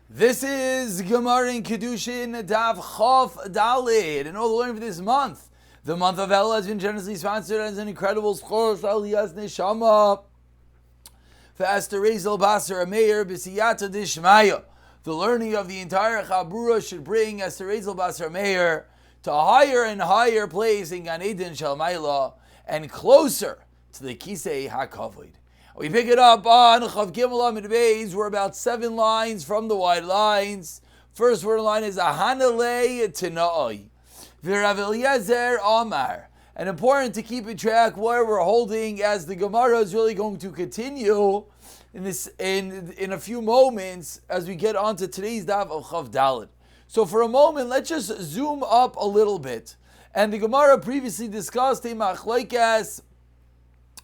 This is Gemara in Kiddushin, Daf Chof Dalid, and all the learning for this month. The month of El has been generously sponsored as an incredible schor Aliyas Neshama for Esther Rezel Basar Meir B'Siyata Dishmaya. The learning of the entire Chabura should bring Esther Rezel Basar Meir to a higher and higher place in Gan Eden Shalmaila and closer to the Kisei HaKavod. We pick it up on Chav Gimel Amid Beis. We're about 7 lines from the wide lines. First word line is Ahanalei Tanai. V'Rav Eliezer Amar. And important to keep in track where we're holding, as the Gemara is really going to continue in a few moments as we get on to today's Daf of Chav Dalet. So for a moment, let's just zoom up a little bit. And the Gemara previously discussed a machlokes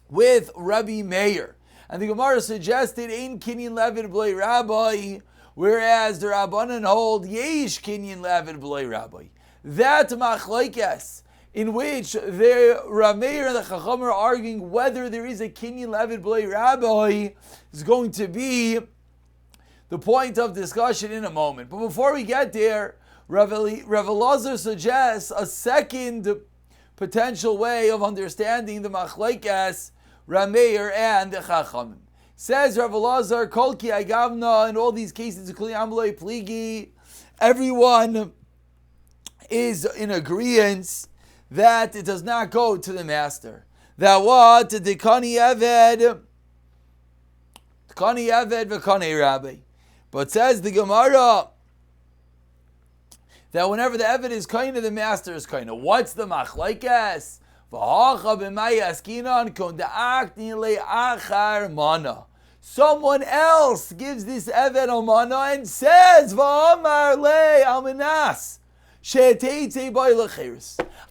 with Rabbi Meir. And the Gemara suggested Ein Kinyan Levid B'lei Rabbi, whereas the Rabbanan hold Yesh Kinyan Levid B'lei Rabbi. That machlokes in which the Rav Meir and the Chacham are arguing whether there is a Kinyan Levid B'lei Rabbi is going to be the point of discussion in a moment. But before we get there, Rav Elazar suggests a second potential way of understanding the machlokes Rav Meir and the Chachamim. Says Rav Elazar, Kol ki agavna, in all these cases, including Amalei Pligi, everyone is in agreement that it does not go to the master. That what? The Kani Eved v'Kani Rabbi. But says the Gemara that whenever the Eved is kind of the master is kind of. What's the machlokes? Someone else gives this Eved Omana and says,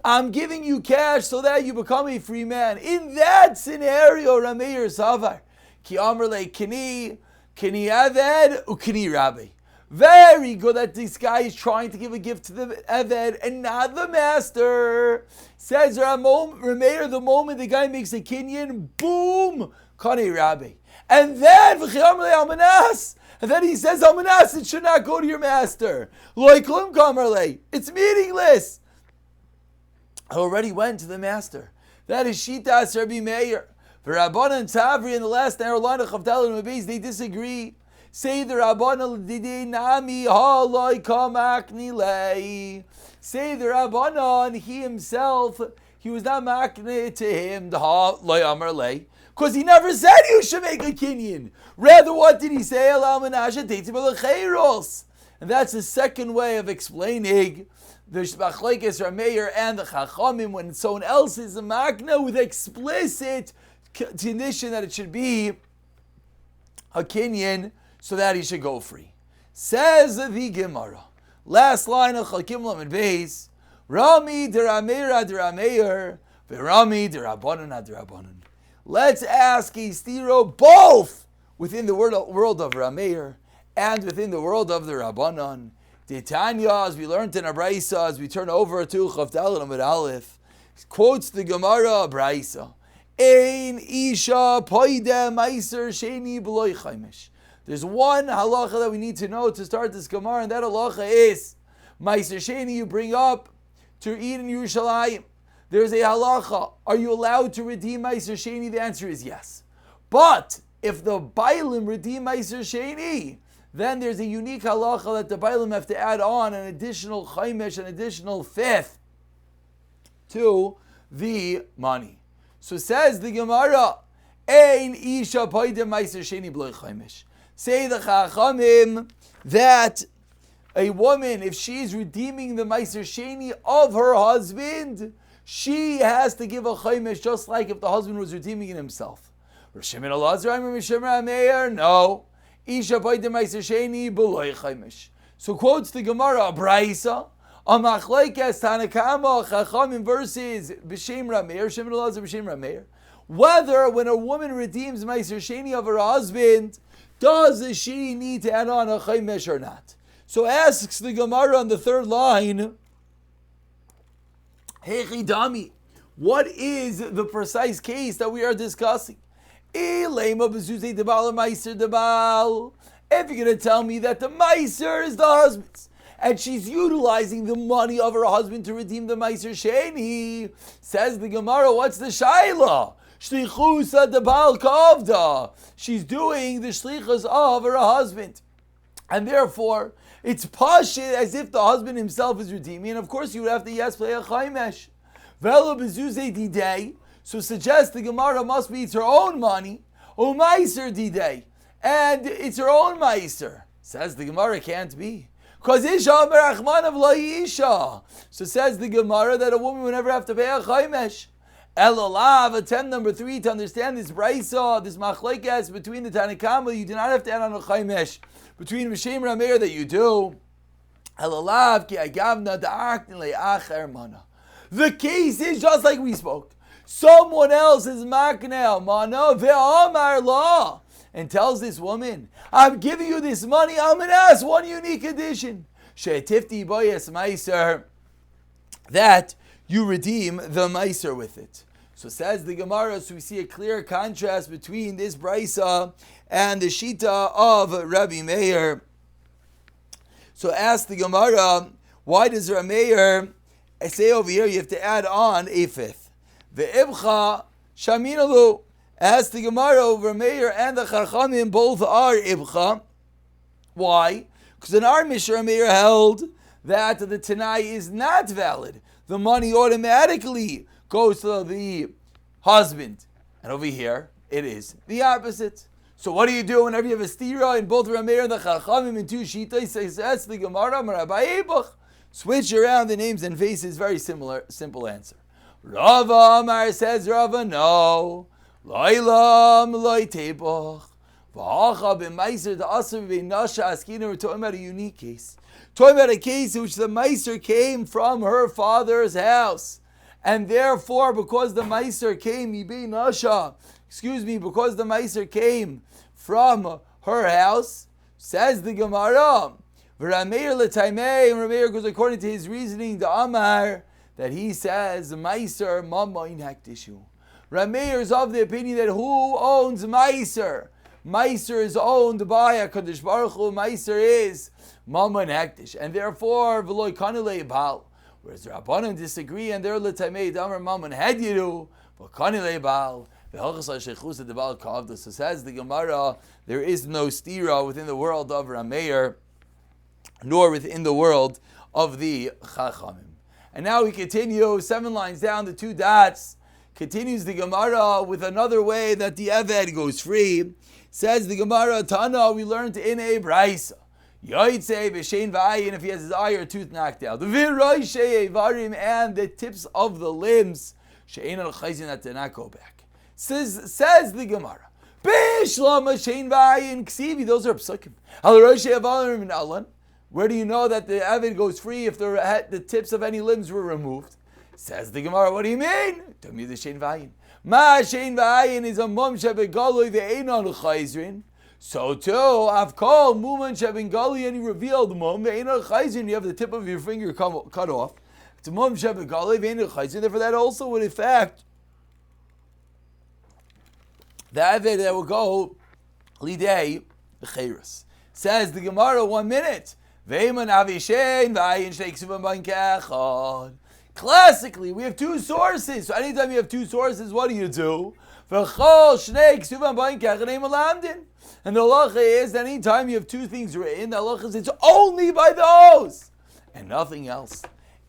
I'm giving you cash so that you become a free man. In that scenario, Rameir Savar, Ki Amar Le Kini Eved Ukini Rabbi. Very good that this guy is trying to give a gift to the Eved and not the master. Says Rameir, the moment the guy makes a kinyan, boom, Kani Rabbi. And then he says, Almanas, it should not go to your master. It's meaningless. I already went to the master. That is Shitas Rabbi Meir. For Rabbanan and Tavri in the last narrow line of Chavdal and Mabeis, they disagree. Say the Rabbanan Nami Haloi Kamakni Lei. Say the Rabbanan, he himself, he was not makne to him, the Haloi Amar Lei, because he never said you should make a kinyan. Rather, what did he say? And that's the second way of explaining the machlokes Rav Meir and the Chachamim when someone else is a makna with explicit condition that it should be a kinyan, so that he should go free. Says the Gemara. Last line of Chalkim Lamed Beis. Rami derameir derameir, v'rami derabanan derabanan. Let's ask a stiro both within the world of Rameir and within the world of the Rabbanan. Tanya, as we learned in a Braisa, as we turn over to Chav Dalet Amud Aleph, quotes the Gemara Braisa. Ein isha poide meiser sheni b'loy chaimish. There's one halacha that we need to know to start this Gemara, and that halacha is Meiser Sheni you bring up to eat in Yerushalayim. There's a halacha. Are you allowed to redeem Meiser Sheni? The answer is yes. But if the Bailim redeem Meiser Sheni, then there's a unique halacha that the Bailim have to add on an additional chaimish, an additional fifth to the money. So says the Gemara, Ein isha paide Meiser Sheni b'loy chaimish. Say the Chachamim that a woman, if she is redeeming the Meiser Sheni of her husband, she has to give a chaimish just like if the husband was redeeming it himself. Rishim and Elazar, Rishim Rameir, no. Isha paide Meiser Sheni b'loy chaimish. So quotes the Gemara, a Braisa, a machlokes Tanakama Chachamim verses B'Shem Rameir, Rishim and Elazar B'Shem Rameir. Whether when a woman redeems Meiser Sheni of her husband, does she need to add on a chaimish or not? So asks the Gemara on the third line, Hechi Dami, what is the precise case that we are discussing? if you're going to tell me that the Meiser is the husband's, and she's utilizing the money of her husband to redeem the Meiser Sheni, says the Gemara, what's the Shaila? Shlichusa de Baal Kavda. She's doing the shlichus of her husband. And therefore, it's pashit as if the husband himself is redeeming. And of course, you would have to play a chaymesh. Velo bezuze didei. So suggest the Gemara must be it's her own money. O meiser didei. And it's her own meiser. Says the Gemara, can't be. Because Isha merachman of la Isha. So says the Gemara that a woman would never have to pay a chaymesh. Elolav, attempt number 3 to understand this brayso, this machlekes between the Tanakama, you do not have to add on a chaymesh. Between Mishem Rameir that you do. Elolav ki agavna da'aktin le'acher mana. The case is just like we spoke. Someone else is makneh mana ve'amar la, and tells this woman, I'm giving you this money, I'm going to ask one unique condition. She'tifti boyes meiser, that you redeem the meiser with it. So says the Gemara, so we see a clear contrast between this brisa and the shita of Rabbi Meir. So ask the Gemara, why does Rabbi Meir say over here you have to add on a fifth? The ibcha shaminalu. Ask the Gemara, over Meir and the Chachamim both are ibcha. Why? Because in our Mishnah, Meir held that the Tanai is not valid. The money automatically goes to the husband. And over here, it is the opposite. So what do you do whenever you have a stira in both Rameir and the Chachamim in two shitas? Says that's the Gemara, Marabai Eibach. Switch around the names and faces, very similar, simple answer. Rava Amar says Rava, no. Loilam loy tebach. V'hacha b'meiser da'asav b'nasha askina. We're talking about a unique case. Talking about a case in which the meiser came from her father's house. And therefore, because the meiser came, because the meiser came from her house, says the Gemara, Rameir l'taimei, and Rameir goes according to his reasoning, the Amar, that he says, meiser mamayin hakdishu. Rameir is of the opinion that who owns meiser? Meiser is owned by a Kadosh Baruch Hu. Meiser is mamayin hakdish, and therefore v'loy kanilei bal. Whereas the Rabbanan disagree, and they're l'taimei damar mammon hadiru, v'kanilei bal, v'halchas ha'sheichus the bal kavda. So says the Gemara, there is no stira within the world of Rameir, nor within the world of the Chachamim. And now we continue 7 lines down, the 2 dots. Continues the Gemara with another way that the Eved goes free. Says the Gemara, Tana, we learned in a Braisa. Yoitze b'shein v'ayin, if he has his eye or tooth knocked out. The v'roishei evarim, and the tips of the limbs, she'ein al-chayzin, that did not go back. Says the Gemara, b'shlam b'shein v'ayin ksivi, those are psukim. Al-roishei evarim in Alan. Where do you know that the Avid goes free if the tips of any limbs were removed? Says the Gemara, what do you mean? Tell me the shein v'ayin. Ma shein v'ayin is a mum shebegaloi ve'ein al-chayzin. So too, I've called Muman Shebin Gali, and he revealed Mum, Ve'ena Chayzin, you have the tip of your finger cut off. It's Mum Shebin Gali, Ve'ena Chayzin, therefore that also would affect the Aved that will go Lidei B'cheiras. Says the Gemara, 1 minute. Ve'eman Avishen, V'ayin Sheiksubam Bankachad. Classically, we have 2 sources. So anytime you have 2 sources, what do you do? V'chol Shnei Ksubam Bankachad Eim Alamdin. And the halacha is that anytime you have 2 things written, the halacha is it's only by those and nothing else.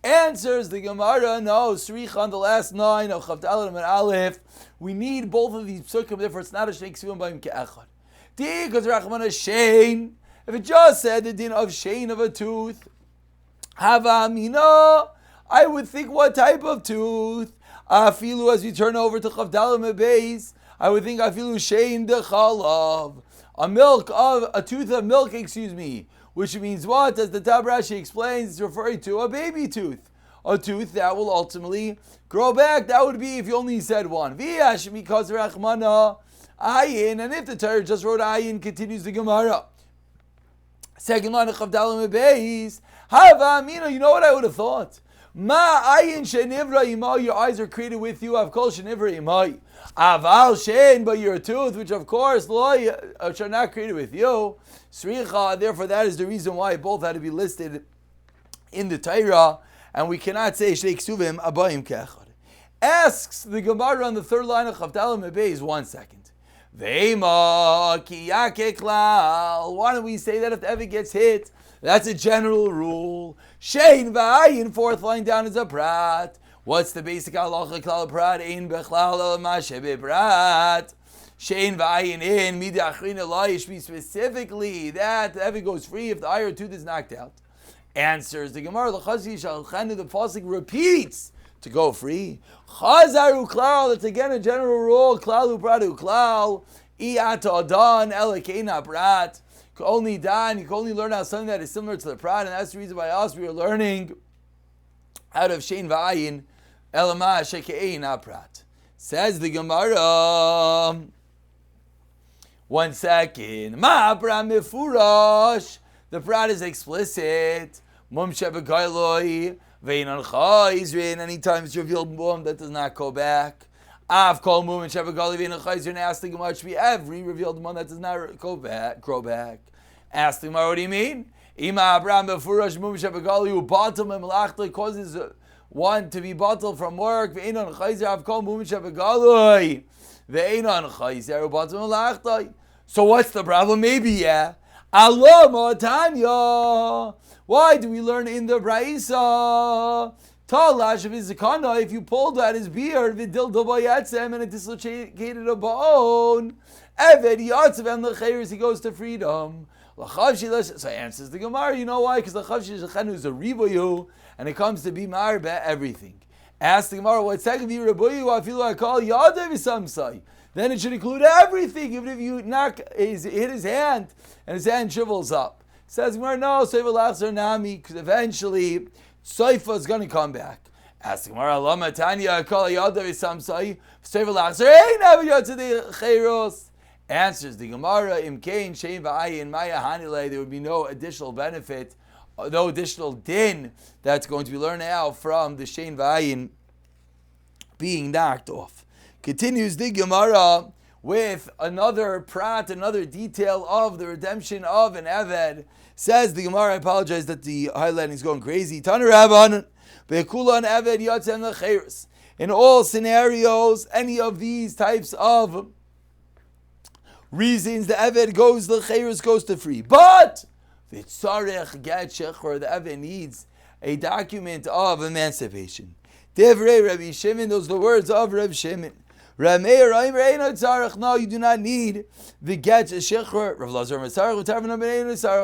Answers the Gemara, no, Sricha on the last 9 of Chavdalet and Aleph, we need both of these psukim, therefore it's not a Shnei Ksuvim B'im Ke'echad. Because Rachman is Shein, if it just said the din of Shein of a tooth, Hava Amina, I would think what type of tooth? Afilu, as we turn over to Chavdalet and Beis, I would think Afilu Shein de Chalav. A tooth of milk, which means what? As the Tab Rashi explains, it's referring to a baby tooth. A tooth that will ultimately grow back. That would be if you only said one. V'yash because Rachmana ayin, and if the Torah just wrote ayin, continues the Gemara. Second line of Chavdalim Beis, Hava Amina, you know what I would have thought? Ma ayin shenivra ima, your eyes are created with you. Av kol shenivra ima. Aval shen, but your tooth, which of course which are not created with you. Sricha, therefore that is the reason why both had to be listed in the Torah, and we cannot say shnei ksuvim abayim kechad. Asks the Gemara on the third line of Chavdalim Beis, 1 second. Ve'ema ki yake klal. Why don't we say that if the Eved gets hit? That's a general rule. Shein v'ayin, fourth line down is a prat. What's the basic halacha klal prat? Ein bechlal el mashe beprat. Shein v'ayin in midi achrin elayish, be specifically that the Eved goes free if the eye or tooth is knocked out. Answers the Gemara, the pasuk repeats to go free. Chazaru klal, that's again a general rule. Klalu pratu klal. Iyata adan elikeina prat. You can only learn out something that is similar to the prat, and that's the reason why us we are learning out of shein v'ayin elama shekeina prat. Says the Gemara. 1 second. Ma prat mifurash. The prat is explicit. Mum shebegailoi veinan chayzrin. Anytime it's revealed mum, that does not go back. Av kol mum and shebegailoi veinan chayzrin. Ask the Gemara, should be every revealed mum that does not grow back. Ask the Gemara, what do you mean? Ima Abraham befurash mum shebegailoi ubatum emelachta causes one to be bottled from work. Veinan chayzrin av kol mum shebegailoi veinan chayzrin ubatum emelachta. So what's the problem? Maybe yeah. Allah Matanya. Why do we learn in the Braisa? Talash of his zakana, if you pulled out his beard, vidil dobayatzem, and it dislocated a bone. Eved yatzav and lechayers, he goes to freedom. So answers the Gemara, you know why? Because lachavshi shechenu is a riboyu, and it comes to be marbe everything. Ask the Gemara, what second be riboyu? I feel like I call yadav samsai. Then it should include everything, even if you hit his hand and his hand shrivels up. Says Gemara, no, Seifa Lachzer Nami, because eventually Seifa is going to come back. Ask Gemara, Lama Tanya, Kol Yadav Samsai, Seifa Lachzer, hey, never yot to the Cheiros. Answers the Gemara, Im Kain, Shein V'ayin, Maya Hanile, there would be no additional benefit, no additional din that's going to be learned out from the Shein V'ayin being knocked off. Continues the Gemara with another prat, another detail of the redemption of an Eved. Says the Gemara, I apologize that the highlighting is going crazy. Tanu Rabbanan, Be'kula an Eved yotzem lecheres. In all scenarios, any of these types of reasons, the Eved goes, the Cheres goes to free. But v'tzarech get shechor, the Eved needs a document of emancipation. Divrei Rabbi Shimon, those are the words of Rabbi Shimon. No, you do not need the get shechor.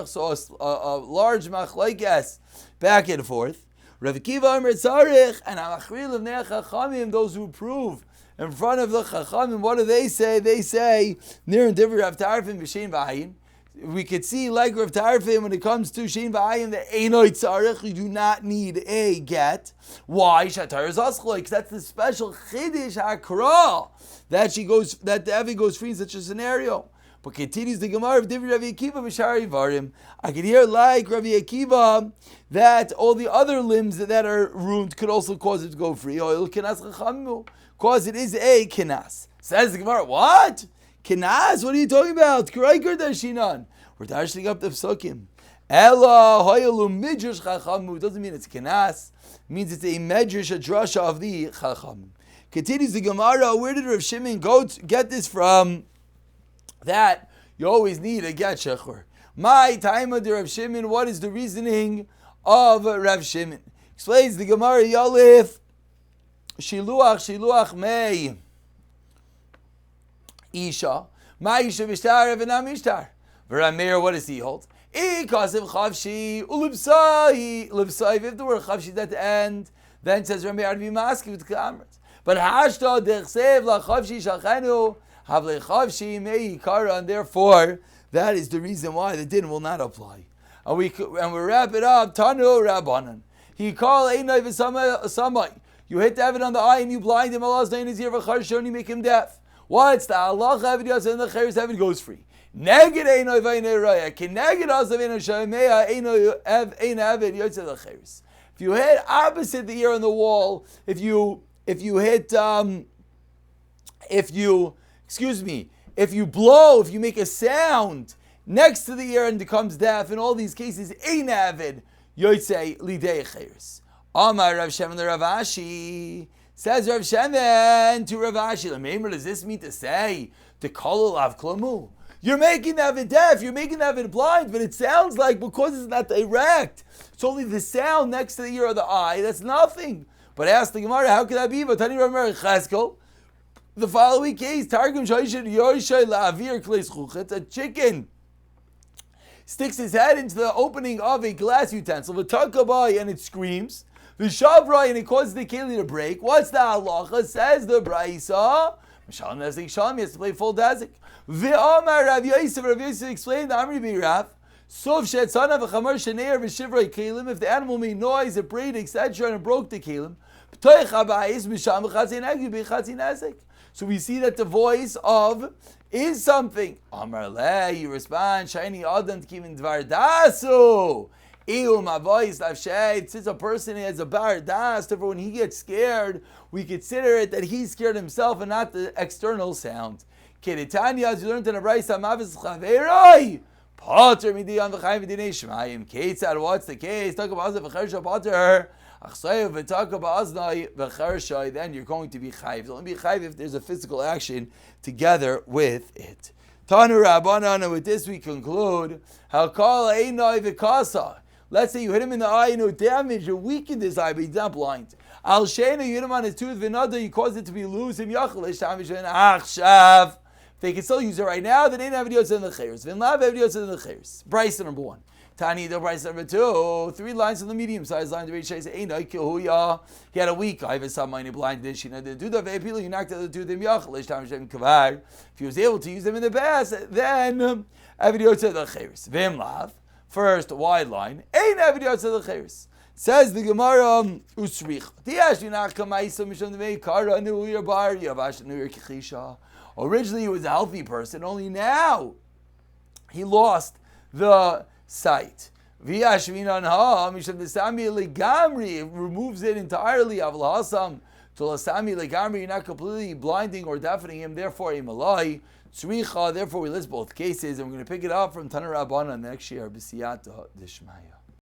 So a large machlokes back and forth. Rav Kiva Omer tzarich, and Amachril of Nei Chachamim, those who prove in front of the Chachamim, what do they say? They say near and different Rav Tarfim v'Shein V'ayin. We could see like Rav Tarfim when it comes to Shein V'ayin, the Einoi Tzarech, you do not need a get. Why? Shatar is Aschloi, because that's the special Chiddush HaKra that the Eved goes free in such a scenario. But continues the Gemara of Divrei Rabbi Akiva B'Shari Varim. I could hear like Rabbi Akiva that all the other limbs that are ruined could also cause it to go free. Cause it is a kenas. Says the Gemara, what? Kenas? What are you talking about? We're dashing up the psukim. Ella hoyalu midrash chachamu. Doesn't mean it's kenas. It means it's a medrash, a drasha of the chacham. Continues the Gemara. Where did Rav Shimon go to get this from? That you always need a get shechor. My time of the Rav Shimon. What is the reasoning of Rav Shimon? Explains the Gemara. Yalif shiluach mei. Isha, Ma'isha Mishtar, Evanam Mishtar. V'Rameir, what does he hold? Ikasev Chavshi, Ulibsai, Ulibsai. If the word Chavshi is at the end, then says Rameir to be masked with Kamrat. But Hashta Dechsev La Chavshi Shachenu, Havle Chavshi Mei Kara, and therefore that is the reason why the din will not apply. And we wrap it up. Tanu Rabbanan. He called Einai V'Samai. You hit David on the eye and you blind him. Allah's name is here v'Charshon, and you make him deaf. What's the Allah Eved Yosef and the Cheres Eved goes free? Neged Eino Vayne Raya. Keneged Asav Eino Shameya Eino Eved Yosef the Cheres. If you hit opposite the ear on the wall, if you blow, if you make a sound next to the ear and becomes deaf, in all these cases, ein avid, yotzei lidei chayris. Amar Rav Shemen le Rav Ashi, says Rav Shemen to Rav Ashi, Lameimer, does this mean to say, to kol alav klamu? You're making the avid deaf, you're making the avid blind, but it sounds like because it's not direct, it's only the sound next to the ear or the eye, that's nothing. But ask the Gemara, how could that be? The following case, Targum Shoyshin Yoshai La'avir Kles Chuchet, a chicken sticks his head into the opening of a glass utensil, v'takabai, and it screams, v'shavrai, and it causes the keli to break. What's the halacha? Says the Braisa, Mishal Nezik Shalom, he has to play full dazik. V'amar Rav Yosef explained the Amri B'Rav, Sov shetzana v'chamar sheneir v'shivrei kelim, if the animal made noise, it brayed, etc., and it broke the kelim, so we see that the voice of is something. Amar le, you respond, shiny adam kivin dvar dasu. My voice, since a person has a bar das, therefore when he gets scared, we consider it that he's scared himself and not the external sound. Kedetanya, as you learned in a brayso, mavis chaveroi. Potter midiyan v'chayim v'dinei shmayim. Ketzad, what's the case? Talk about the v'chersha potter. Achsayev v'taka ba'aznai v'chersha. Then you're going to be chayiv. So let me be chayiv if there's a physical action together with it. Tanu Rabbanan, and with this we conclude. Hakal einai v'kasa. Let's say you hit him in the eye, no damage, you weakened his eye, but he's not blind. Al sheina, you hit him on his tooth, v'nada, you caused it to be loose. Him yachalish tamish and achshav. They can still use it right now. They didn't have videos in the chayers. They have videos in the chayers. Bryce number 1. Tani the Bryce number 2. 3 lines in the medium-sized line. The Reish says, "Einai kihuya." He had a weak eye. If some minor blind dish, you know, the do the ve'pilu. You knocked out the tooth. Him yachalish tamish kavar. If he was able to use them in the past, then have videos in the chayers. V'im lav. First, wide line. Ein have videos in the chayers. Says the Gemara, Usrich. Tiash yinach kamaisa misham devei kara nu bar yavash nu kichisha. Originally, he was a healthy person. Only now, he lost the sight. It removes it entirely. You're not completely blinding or deafening him. Therefore, a malai. Therefore, we list both cases, and we're going to pick it up from Tanar Rabbanan next year. B'siyata d'shmaya.